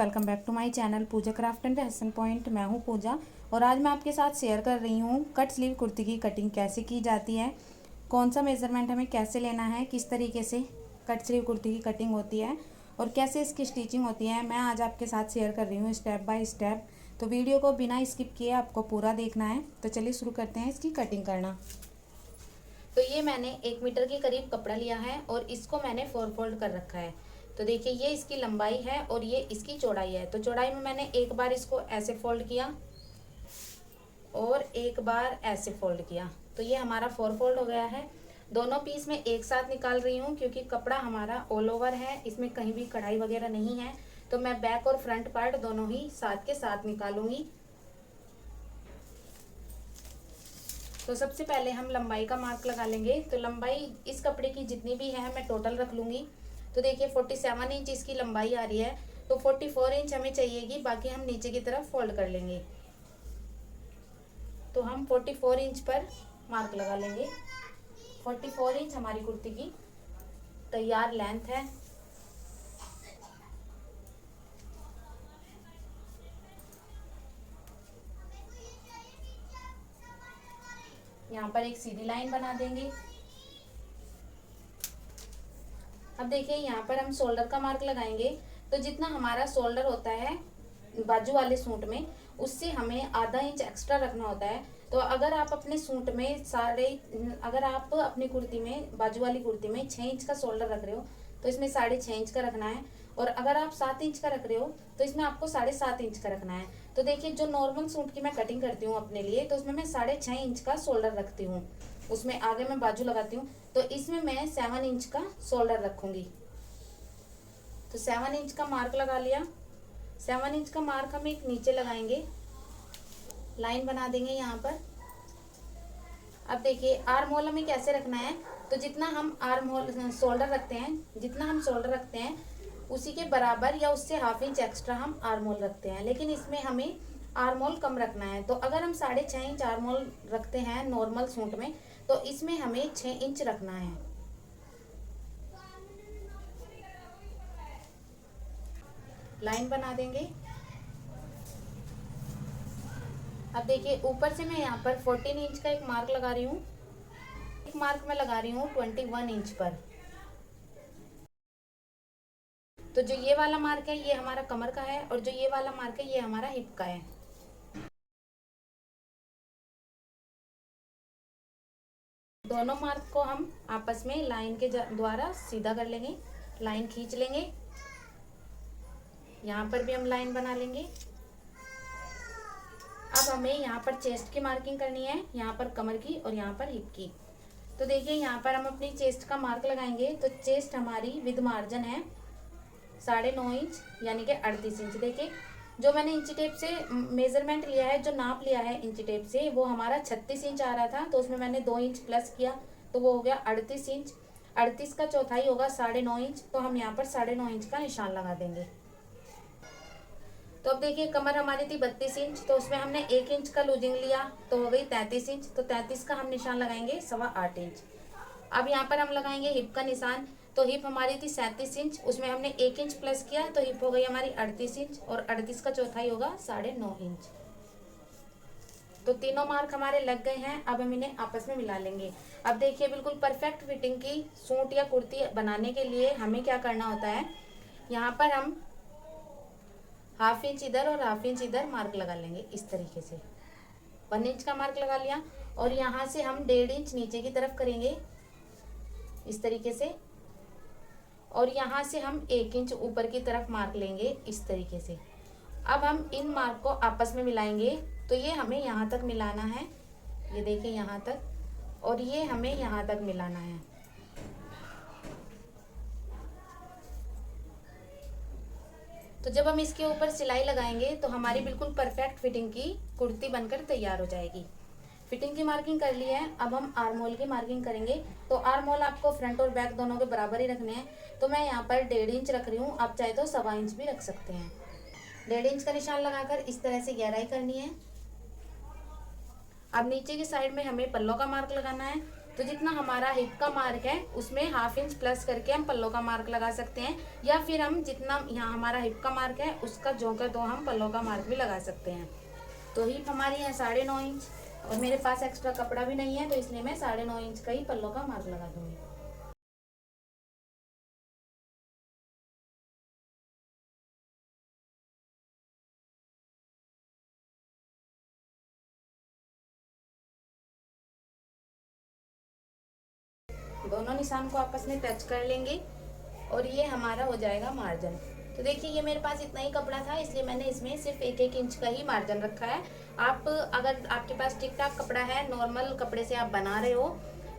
Welcome back to my channel Pooja craft and fashion point. मैं हूं पूजा और आज मैं आपके साथ शेयर कर रही हूं कट स्लीव कुर्ती की कटिंग कैसे की जाती है, कौन सा मेज़रमेंट हमें कैसे लेना है, किस तरीके से कट स्लीव कुर्ती की कटिंग होती है और कैसे इसकी स्टिचिंग होती है। मैं आज आपके साथ शेयर कर रही हूँ स्टेप बाय स्टेप। तो वीडियो को बिना स्किप किए आपको पूरा देखना है। तो चलिए शुरू करते हैं इसकी कटिंग करना। तो ये मैंने 1 मीटर के करीब कपड़ा लिया है और इसको मैंने 4 फोल्ड कर रखा है। तो देखिए ये इसकी लंबाई है और ये इसकी चौड़ाई है। तो चौड़ाई में मैंने एक बार इसको ऐसे फोल्ड किया और एक बार ऐसे फोल्ड किया, तो ये हमारा 4 फोल्ड हो गया है। दोनों पीस में एक साथ निकाल रही हूँ क्योंकि कपड़ा हमारा ऑल ओवर है, इसमें कहीं भी कढ़ाई वगैरह नहीं है। तो मैं बैक और फ्रंट पार्ट दोनों ही साथ के साथ निकालूंगी। तो सबसे पहले हम लंबाई का मार्क लगा लेंगे। तो लंबाई इस कपड़े की जितनी भी है मैं टोटल रख लूंगी। तो देखिए 47 इंच इसकी लंबाई आ रही है, तो 44 इंच हमें चाहिएगी, बाकी हम नीचे की तरफ फोल्ड कर लेंगे। तो हम 44 इंच पर मार्क लगा लेंगे। 44 इंच हमारी कुर्ती की तैयार लेंथ है। यहाँ पर एक सीधी लाइन बना देंगे। अब देखिए यहाँ पर हम शोल्डर का मार्क लगाएंगे। तो जितना हमारा शोल्डर होता है बाजू वाले सूट में, उससे हमें आधा इंच एक्स्ट्रा रखना होता है। तो अगर आप अपने सूट में अगर आप अपनी कुर्ती में बाजू वाली कुर्ती में 6 इंच का शोल्डर रख रहे हो तो इसमें 6.5 इंच का रखना है। और अगर आप 7 इंच का रख रहे हो तो इसमें आपको 7.5 इंच का रखना है। तो देखिए जो नॉर्मल सूट की मैं कटिंग करती हूँ अपने लिए, तो उसमें मैं 6.5 इंच का शोल्डर रखती हूँ, उसमें आगे मैं बाजू लगाती हूँ। तो इसमें मैं 7 इंच का शोल्डर रखूंगी। तो 7 इंच का मार्क लगा लिया। 7 इंच का मार्क हम एक नीचे लगाएंगे, लाइन बना देंगे यहाँ पर। अब देखिए आर्म होल हमें कैसे रखना है। तो जितना हम आर्म होल शोल्डर रखते हैं, जितना हम शोल्डर रखते हैं उसी के बराबर या उससे हाफ इंच एक्स्ट्रा हम आर्म होल रखते हैं, लेकिन इसमें हमें आर्म होल कम रखना है। तो अगर हम 6.5 इंच आर्म होल रखते हैं नॉर्मल सूट में, तो इसमें हमें 6 इंच रखना है। लाइन बना देंगे। अब देखिए ऊपर से मैं यहाँ पर 14 इंच का एक मार्क लगा रही हूँ। एक मार्क मैं लगा रही हूँ 21 इंच पर। तो जो ये वाला मार्क है ये हमारा कमर का है और जो ये वाला मार्क है ये हमारा हिप का है। दोनों मार्क को हम आपस में लाइन के द्वारा सीधा कर लेंगे, लाइन खींच लेंगे। यहाँ पर भी हम लाइन बना लेंगे। अब हमें यहाँ पर चेस्ट की मार्किंग करनी है, यहाँ पर कमर की और यहाँ पर हिप की। तो देखिए यहाँ पर हम अपनी चेस्ट का मार्क लगाएंगे। तो चेस्ट हमारी विद मार्जिन है 9.5 इंच यानी कि 38 इंच। देखिए जो मैंने इंची टेप से मेजरमेंट लिया है, जो नाप लिया है इंची टेप से, वो हमारा 36 इंच आ रहा था। तो उसमें मैंने 2 इंच प्लस किया तो वो हो गया 38 इंच। 38 का चौथाई होगा 9.5 इंच। तो हम यहाँ पर 9.5 इंच का निशान लगा देंगे। तो अब देखिए कमर हमारी थी 32 इंच, तो उसमें हमने 1 इंच का लूजिंग लिया तो हो गई 33 इंच। तो 33 का हम निशान लगाएंगे 8.25 इंच। अब यहाँ पर हम लगाएंगे हिप का निशान। तो हिप हमारी थी 37 इंच, उसमें हमने 1 इंच प्लस किया तो हिप हो गई हमारी 38 इंच और 38 का चौथाई होगा 9.5 इंच। तो तीनों मार्क हमारे लग गए हैं। अब हम इन्हें आपस में मिला लेंगे। अब देखिए बिल्कुल परफेक्ट फिटिंग की सूट या कुर्ती बनाने के लिए हमें क्या करना होता है, यहाँ पर हम हाफ इंच इधर और हाफ इंच इधर मार्क लगा लेंगे इस तरीके से। 1 इंच का मार्क लगा लिया और यहाँ से हम 1.5 इंच नीचे की तरफ करेंगे इस तरीके से, और यहाँ से हम 1 इंच ऊपर की तरफ मार्क लेंगे इस तरीके से। अब हम इन मार्क को आपस में मिलाएंगे। तो ये हमें यहाँ तक मिलाना है, ये देखिए यहाँ तक, और ये हमें यहाँ तक मिलाना है। तो जब हम इसके ऊपर सिलाई लगाएंगे तो हमारी बिल्कुल परफेक्ट फिटिंग की कुर्ती बनकर तैयार हो जाएगी। फिटिंग की मार्किंग कर ली है, अब हम आर्म होल की मार्किंग करेंगे। तो आर्म होल आपको फ्रंट और बैक दोनों के बराबर ही रखने हैं। तो मैं यहाँ पर 1.5 इंच रख रही हूँ, आप चाहे तो 1.25 इंच भी रख सकते हैं। 1.5 इंच का निशान लगाकर इस तरह से गहराई करनी है। अब नीचे की साइड में हमें पल्लों का मार्क लगाना है। तो जितना हमारा हिप का मार्क है उसमें 1/2 इंच प्लस करके हम पल्लों का मार्क लगा सकते हैं, या फिर हम जितना यहाँ हमारा हिप का मार्क है उसका जोंकर दो हम पल्लों का मार्क भी लगा सकते हैं। तो हिप हमारी है 9.5 इंच और मेरे पास एक्स्ट्रा कपड़ा भी नहीं है, तो इसलिए मैं 9.5 इंच का ही पल्लों का मार्क लगा दूंगी। दोनों निशान को आपस में टच कर लेंगे और ये हमारा हो जाएगा मार्जिन। तो देखिए ये मेरे पास इतना ही कपड़ा था, इसलिए मैंने इसमें सिर्फ 1-1 इंच का ही मार्जिन रखा है। आप अगर आपके पास ठीक ठाक कपड़ा है, नॉर्मल कपड़े से आप बना रहे हो,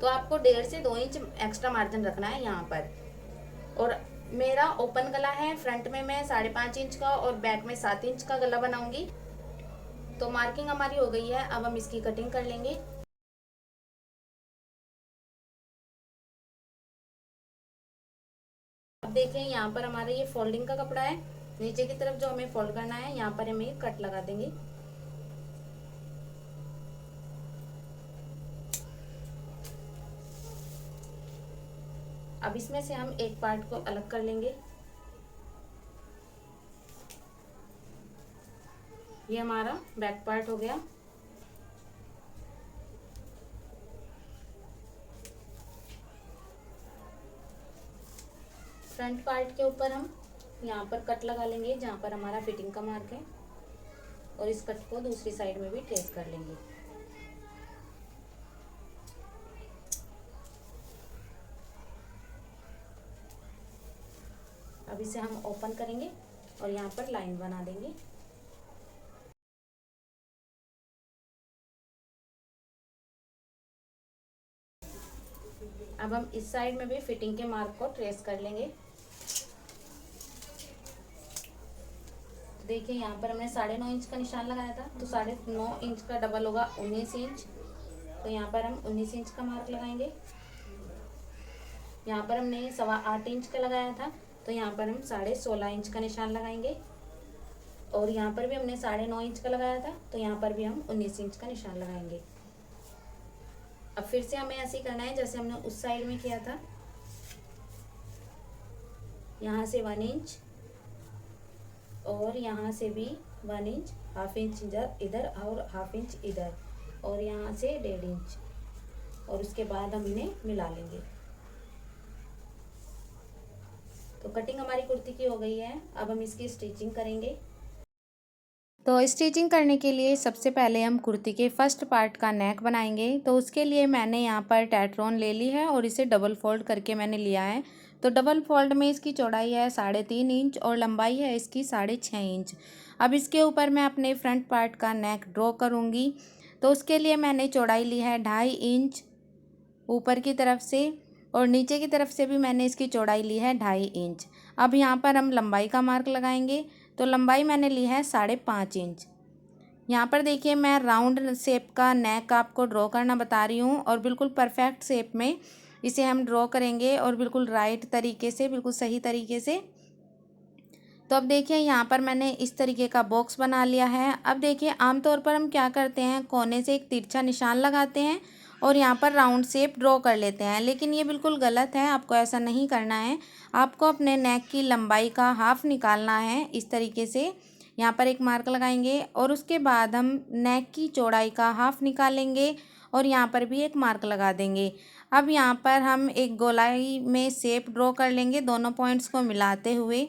तो आपको 1.5 से 2 इंच एक्स्ट्रा मार्जिन रखना है यहाँ पर। और मेरा ओपन गला है, फ्रंट में मैं 5.5 इंच का और बैक में 7 इंच का गला बनाऊंगी। तो मार्किंग हमारी हो गई है, अब हम इसकी कटिंग कर लेंगे। अब देखें यहाँ पर हमारा ये फोल्डिंग का कपड़ा है, नीचे की तरफ जो हमें फोल्ड करना है यहाँ पर हम ये कट लगा देंगे। अब इसमें से हम एक पार्ट को अलग कर लेंगे। ये हमारा बैक पार्ट हो गया। फ्रंट पार्ट के ऊपर हम यहाँ पर कट लगा लेंगे जहाँ पर हमारा फिटिंग का मार्क है, और इस कट को दूसरी साइड में भी ट्रेस कर लेंगे। अब इसे हम ओपन करेंगे और यहाँ पर लाइन बना देंगे। अब हम इस साइड में भी फिटिंग के मार्क को ट्रेस कर लेंगे। तो देखिए यहाँ पर हमने 9.5 इंच का निशान लगाया था, तो 9.5 इंच का डबल होगा 19 इंच। तो यहाँ पर हम 19 इंच का मार्क लगाएंगे। यहाँ पर हमने 8.25 इंच का लगाया था, तो यहाँ पर हम 16.5 इंच का निशान लगाएंगे। और यहाँ पर भी हमने 9.5 इंच का लगाया था, तो यहाँ पर भी हम 19 इंच का निशान लगाएंगे। अब फिर से हमें ऐसे ही करना है जैसे हमने उस साइड में किया था। यहाँ से 1 इंच और यहाँ से भी 1 इंच, 1/2 इंच इधर और 1/2 इंच इधर, और यहाँ से 1.5 इंच, और उसके बाद हम इन्हें मिला लेंगे। तो कटिंग हमारी कुर्ती की हो गई है। अब हम इसकी स्टिचिंग करेंगे। तो स्टिचिंग करने के लिए सबसे पहले हम कुर्ती के फर्स्ट पार्ट का नेक बनाएंगे। तो उसके लिए मैंने यहाँ पर टैट्रॉन ले ली है और इसे डबल फोल्ड करके मैंने लिया है। तो डबल फोल्ड में इसकी चौड़ाई है 3.5 इंच और लंबाई है इसकी 6.5 इंच। अब इसके ऊपर मैं अपने फ्रंट पार्ट का नेक ड्रॉ करूँगी। तो उसके लिए मैंने चौड़ाई ली है 2.5 इंच ऊपर की तरफ से, और नीचे की तरफ से भी मैंने इसकी चौड़ाई ली है 2.5 इंच। अब यहाँ पर हम लंबाई का मार्क लगाएंगे। तो लंबाई मैंने ली है 5.5 इंच। यहाँ पर देखिए मैं राउंड शेप का नेक आपको ड्रॉ करना बता रही हूँ, और बिल्कुल परफेक्ट शेप में इसे हम ड्रॉ करेंगे, और बिल्कुल राइट तरीके से, बिल्कुल सही तरीके से। तो अब देखिए यहाँ पर मैंने इस तरीके का बॉक्स बना लिया है। अब देखिए आमतौर पर हम क्या करते हैं, कोने से एक तिरछा निशान लगाते हैं और यहाँ पर राउंड शेप ड्रॉ कर लेते हैं, लेकिन ये बिल्कुल गलत है। आपको ऐसा नहीं करना है। आपको अपने नेक की लंबाई का हाफ निकालना है। इस तरीके से यहाँ पर एक मार्क लगाएंगे और उसके बाद हम नेक की चौड़ाई का हाफ निकालेंगे और यहाँ पर भी एक मार्क लगा देंगे। अब यहाँ पर हम एक गोलाई में शेप ड्रॉ कर लेंगे दोनों पॉइंट्स को मिलाते हुए।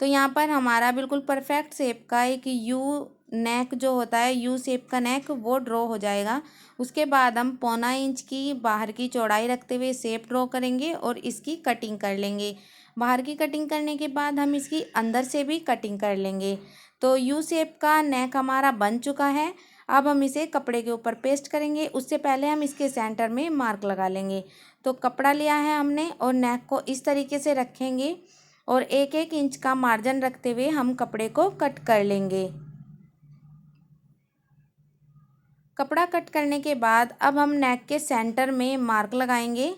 तो यहाँ पर हमारा बिल्कुल परफेक्ट शेप का एक यू नेक जो होता है, यू शेप का नेक, वो ड्रॉ हो जाएगा। उसके बाद हम 1.25 इंच की बाहर की चौड़ाई रखते हुए शेप ड्रॉ करेंगे और इसकी कटिंग कर लेंगे। बाहर की कटिंग करने के बाद हम इसकी अंदर से भी कटिंग कर लेंगे। तो यू शेप का नेक हमारा बन चुका है। अब हम इसे कपड़े के ऊपर पेस्ट करेंगे। उससे पहले हम इसके सेंटर में मार्क लगा लेंगे। तो कपड़ा लिया है हमने और नेक को इस तरीके से रखेंगे और 1-1 इंच का मार्जिन रखते हुए हम कपड़े को कट कर लेंगे। कपड़ा कट करने के बाद अब हम नेक के सेंटर में मार्क लगाएंगे।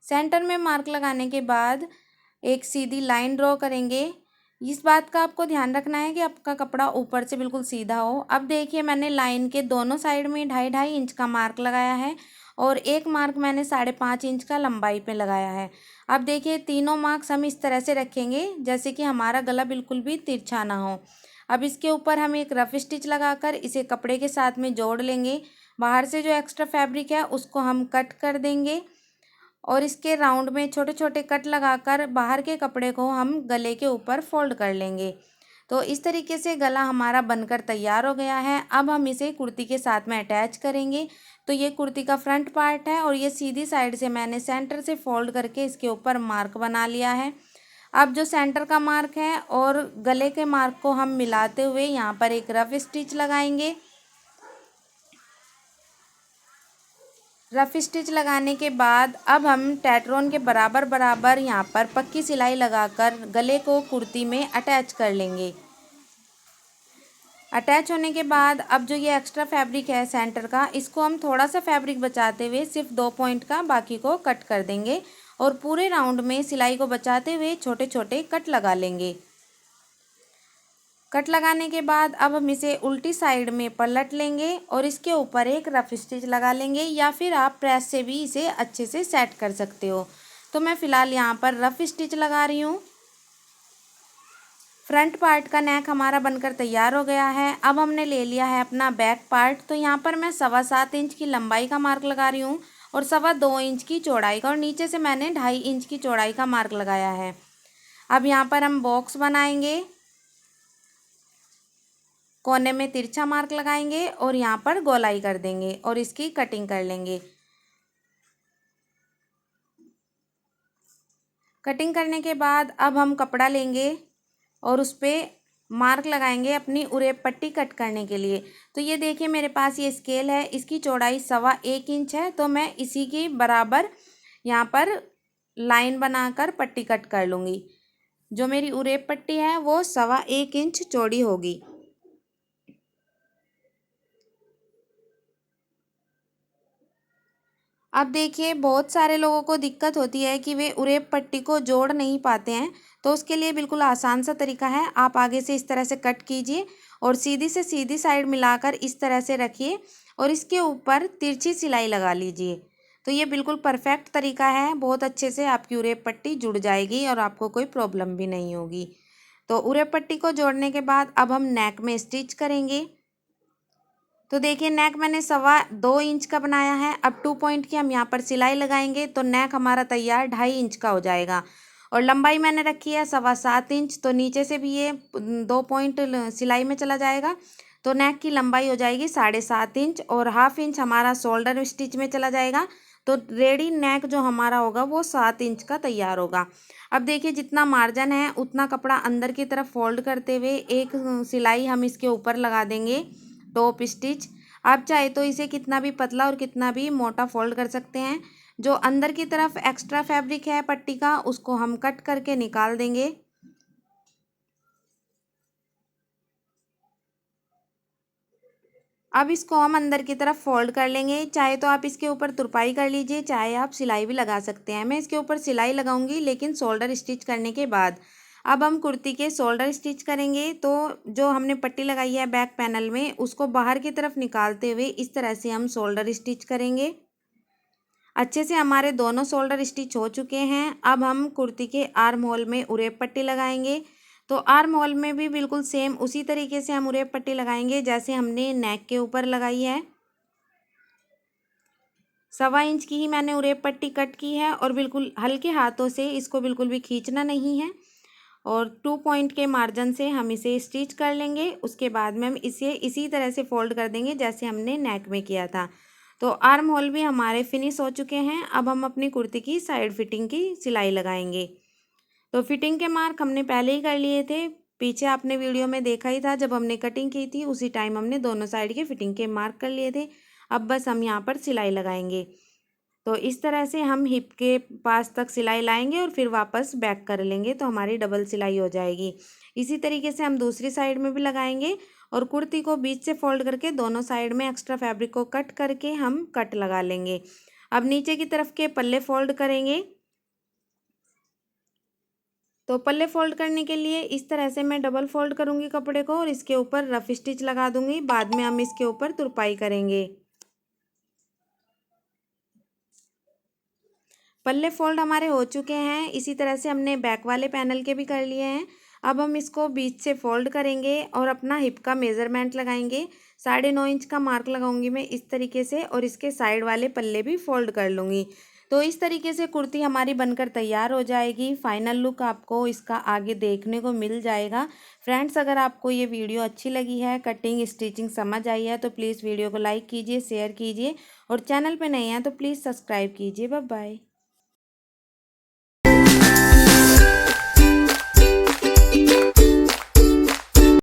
सेंटर में मार्क लगाने के बाद एक सीधी लाइन ड्रॉ करेंगे। इस बात का आपको ध्यान रखना है कि आपका कपड़ा ऊपर से बिल्कुल सीधा हो। अब देखिए मैंने लाइन के दोनों साइड में 2.5-2.5 इंच का मार्क लगाया है और एक मार्क मैंने 5.5 इंच का लंबाई पे लगाया है। अब देखिए तीनों मार्क्स हम इस तरह से रखेंगे जैसे कि हमारा गला बिल्कुल भी तिरछा ना हो। अब इसके ऊपर हम एक रफ स्टिच लगाकर इसे कपड़े के साथ में जोड़ लेंगे। बाहर से जो एक्स्ट्रा फैब्रिक है उसको हम कट कर देंगे और इसके राउंड में छोटे छोटे कट लगाकर बाहर के कपड़े को हम गले के ऊपर फोल्ड कर लेंगे। तो इस तरीके से गला हमारा बनकर तैयार हो गया है। अब हम इसे कुर्ती के साथ में अटैच करेंगे। तो ये कुर्ती का फ्रंट पार्ट है और ये सीधी साइड से मैंने सेंटर से फोल्ड करके इसके ऊपर मार्क बना लिया है। अब जो सेंटर का मार्क है और गले के मार्क को हम मिलाते हुए यहाँ पर एक रफ स्टिच लगाएंगे। रफ स्टिच लगाने के बाद अब हम टेट्रोन के बराबर बराबर यहाँ पर पक्की सिलाई लगाकर गले को कुर्ती में अटैच कर लेंगे। अटैच होने के बाद अब जो ये एक्स्ट्रा फैब्रिक है सेंटर का, इसको हम थोड़ा सा फैब्रिक बचाते हुए सिर्फ 2 पॉइंट का बाकी को कट कर देंगे और पूरे राउंड में सिलाई को बचाते हुए छोटे छोटे कट लगा लेंगे। कट लगाने के बाद अब हम इसे उल्टी साइड में पलट लेंगे और इसके ऊपर एक रफ स्टिच लगा लेंगे या फिर आप प्रेस से भी इसे अच्छे से सेट कर सकते हो। तो मैं फ़िलहाल यहाँ पर रफ स्टिच लगा रही हूँ। फ्रंट पार्ट का नेक हमारा बनकर तैयार हो गया है। अब हमने ले लिया है अपना बैक पार्ट। तो यहाँ पर मैं 7.25 इंच की लंबाई का मार्क लगा रही हूँ और 2.25 इंच की चौड़ाई का, और नीचे से मैंने 2.5 इंच की चौड़ाई का मार्क लगाया है। अब यहाँ पर हम बॉक्स बनाएंगे, कोने में तिरछा मार्क लगाएंगे और यहाँ पर गोलाई कर देंगे और इसकी कटिंग कर लेंगे। कटिंग करने के बाद अब हम कपड़ा लेंगे और उस पर मार्क लगाएंगे अपनी उरेप पट्टी कट करने के लिए। तो ये देखिए मेरे पास ये स्केल है, इसकी चौड़ाई 1.25 इंच है। तो मैं इसी के बराबर यहाँ पर लाइन बनाकर पट्टी कट कर लूँगी। जो मेरी उरेप पट्टी है वो 1.25 इंच चौड़ी होगी। अब देखिए बहुत सारे लोगों को दिक्कत होती है कि वे उरेप पट्टी को जोड़ नहीं पाते हैं। तो उसके लिए बिल्कुल आसान सा तरीका है, आप आगे से इस तरह से कट कीजिए और सीधी से सीधी साइड मिलाकर इस तरह से रखिए और इसके ऊपर तिरछी सिलाई लगा लीजिए। तो ये बिल्कुल परफेक्ट तरीका है, बहुत अच्छे से आपकी उरेप पट्टी जुड़ जाएगी और आपको कोई प्रॉब्लम भी नहीं होगी। तो उरेप पट्टी को जोड़ने के बाद अब हम नेक में स्टिच करेंगे। तो देखिए नेक मैंने 2.25 इंच का बनाया है। अब 2 पॉइंट की हम यहाँ पर सिलाई लगाएंगे तो नेक हमारा तैयार 2.5 इंच का हो जाएगा और लंबाई मैंने रखी है 7.25 इंच। तो नीचे से भी ये 2 पॉइंट सिलाई में चला जाएगा तो नेक की लंबाई हो जाएगी 7.5 इंच और 1/2 इंच हमारा शोल्डर स्टिच में चला जाएगा। तो रेडी नेक जो हमारा होगा वो 7 इंच का तैयार होगा। अब देखिए जितना मार्जिन है उतना कपड़ा अंदर की तरफ फोल्ड करते हुए एक सिलाई हम इसके ऊपर लगा देंगे, टॉप स्टिच। आप चाहे तो इसे कितना भी पतला और कितना भी मोटा फोल्ड कर सकते हैं। जो अंदर की तरफ एक्स्ट्रा फैब्रिक है पट्टी का उसको हम कट करके निकाल देंगे। अब इसको हम अंदर की तरफ फोल्ड कर लेंगे। चाहे तो आप इसके ऊपर तुरपाई कर लीजिए, चाहे आप सिलाई भी लगा सकते हैं। मैं इसके ऊपर सिलाई लगाऊंगी लेकिन शोल्डर स्टिच करने के बाद। अब हम कुर्ती के शोल्डर स्टिच करेंगे। तो जो हमने पट्टी लगाई है बैक पैनल में उसको बाहर की तरफ निकालते हुए इस तरह से हम शोल्डर स्टिच करेंगे। अच्छे से हमारे दोनों शोल्डर स्टिच हो चुके हैं। अब हम कुर्ती के आर्म होल में उरेप पट्टी लगाएंगे। तो आर्म होल में भी बिल्कुल सेम उसी तरीके से हम उरेप पट्टी लगाएंगे जैसे हमने नेक के ऊपर लगाई है। 1.25 इंच की ही मैंने उरेप पट्टी कट की है और बिल्कुल हल्के हाथों से इसको बिल्कुल भी खींचना नहीं है और 2 पॉइंट के मार्जिन से हम इसे स्टिच कर लेंगे। उसके बाद में हम इसे इसी तरह से फोल्ड कर देंगे जैसे हमने नेक में किया था। तो आर्म होल भी हमारे फिनिश हो चुके हैं। अब हम अपनी कुर्ती की साइड फिटिंग की सिलाई लगाएंगे। तो फिटिंग के मार्क हमने पहले ही कर लिए थे, पीछे आपने वीडियो में देखा ही था जब हमने कटिंग की थी उसी टाइम हमने दोनों साइड के फिटिंग के मार्क कर लिए थे। अब बस हम यहाँ पर सिलाई लगाएंगे। तो इस तरह से हम हिप के पास तक सिलाई लाएंगे और फिर वापस बैक कर लेंगे तो हमारी डबल सिलाई हो जाएगी। इसी तरीके से हम दूसरी साइड में भी लगाएंगे और कुर्ती को बीच से फोल्ड करके दोनों साइड में एक्स्ट्रा फैब्रिक को कट करके हम कट लगा लेंगे। अब नीचे की तरफ के पल्ले फोल्ड करेंगे। तो पल्ले फोल्ड करने के लिए इस तरह से मैं डबल फोल्ड करूँगी कपड़े को और इसके ऊपर रफ स्टिच लगा दूँगी। बाद में हम इसके ऊपर तुरपाई करेंगे। पल्ले फोल्ड हमारे हो चुके हैं। इसी तरह से हमने बैक वाले पैनल के भी कर लिए हैं। अब हम इसको बीच से फोल्ड करेंगे और अपना हिप का मेज़रमेंट लगाएंगे। 9.5 इंच का मार्क लगाऊंगी मैं इस तरीके से और इसके साइड वाले पल्ले भी फोल्ड कर लूँगी। तो इस तरीके से कुर्ती हमारी बनकर तैयार हो जाएगी। फाइनल लुक आपको इसका आगे देखने को मिल जाएगा। फ्रेंड्स, अगर आपको ये वीडियो अच्छी लगी है, कटिंग स्टिचिंग समझ आई है, तो प्लीज़ वीडियो को लाइक कीजिए, शेयर कीजिए और चैनल पे नए हैं तो प्लीज़ सब्सक्राइब कीजिए। Bye bye.